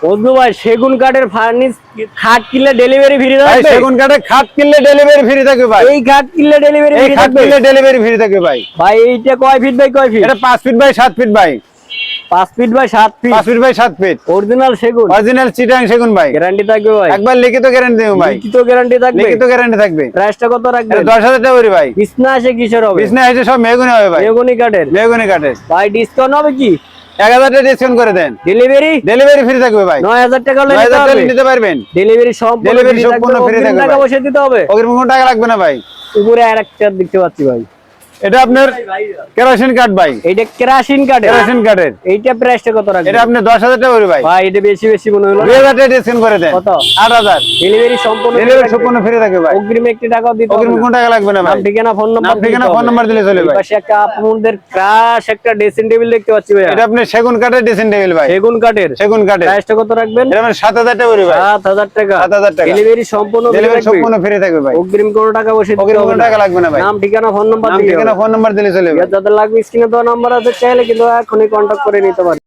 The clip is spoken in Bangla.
বন্ধু ভাই সেগুন কাঠের ফার্নিশ খাট কিনলে ডেলিভারি ফ্রি ভাই থাকবে। সেগুন কাঠের খাট কিনলে ডেলিভারি ফ্রি থাকবে ভাই। এই খাট কিনলে ডেলিভারি এই ফ্রি খাট থাকবে। কিনলে ডেলিভারি ফ্রি থাকবে ভাই। ভাই এইটা কয় ফিট বাই কয় ফিট? এটা 5 ফিট বাই 7 ফিট ভাই। 5 feet by 7 feet. 5 feet by 7 feet. Original সেগুন। অরিজিনাল চিটাং সেগুন ভাই। গ্যারান্টি থাকবে ভাই। একবার লিখিত গ্যারান্টি দেব ভাই। লিখিত গ্যারান্টি থাকবে। লিখিত গ্যারান্টি থাকবে। প্রাইসটা কত রাখবেন? এটা 10,000 টাকা করে ভাই। বিছনা আছে কিসের হবে? বিছনা এসে সব মেহগনি হবে ভাই। মেহগনি কাঠের। মেহগনি কাঠের। ভাই ডিসকাউন্ট হবে কি? 1000 টাকা ডিসকাউন্ট করে দেন। ডেলিভারি ডেলিভারি ফ্রি থাকবে ভাই। 9000 টাকা হলে 9000 টাকা নিতে নিতে পারবেন। ডেলিভারি সম্পূর্ণ ডেলিভারি সম্পূর্ণ ফ্রি থাকবে। টাকা বসে দিতে হবে। অগ্রিম কোনো টাকা লাগবে না ভাই। উপরে আরেকটা দেখতে পাচ্ছি ভাই। এটা আপনার কেরোসিন কাঠ ভাই। এইটা কেরাসিন কাঠের। কেরোসিন কাঠের। এইটা প্রাইসটা কত রাখবেন? এটা আপনি 10,000 টাকা করে ভাই। ভাই এটা বেশি বেশি মনে হলো। 2000 টাকা ডিসকাউন্ট করে দেন। কত? 8000। ডেলিভারি সম্পূর্ণ ডেলিভারি সম্পূর্ণ ফ্রি থাকবে ভাই। অগ্রিম একটি টাকাও দিতে হবে অগ্রিম না। কোনো টাকা লাগবে না ভাই। নাম ঠিকানা ফোন নাম্বার নাম ঠিকানা ফোন নাম্বার দিলে চলে ভাই। পাশে একটা আপনাদের ক্রাশ একটা ড্রেসিং টেবিল দেখতে পাচ্ছি ভাই। এটা আপনি সেগুন কাঠের ড্রেসিং টেবিল ভাই। সেগুন কাঠের। সেগুন কাঠের। প্রাইসটা কত রাখবেন? এটা আপনি 7000 টাকা করে ভাই। 7000 টাকা। 7000 টাকা। ডেলিভারি সম্পূর্ণ ডেলিভারি সম্পূর্ণ ফ্রি থাকবে ভাই। অগ্রিম কোনো টাকা বসে দিতে অগ্রিম হবে কোনো না। টাকা লাগবে না ভাই। নাম ঠিকানা ফোন নাম্বার নাম দিলে ঠিকানা ফোন নাম্বার দিলে চলে ভাই। যাদের লাগবে স্ক্রিনে দেওয়া নাম্বার আছে চাইলে কিন্তু এখনই কন্টাক্ট করে নিতে পারেন।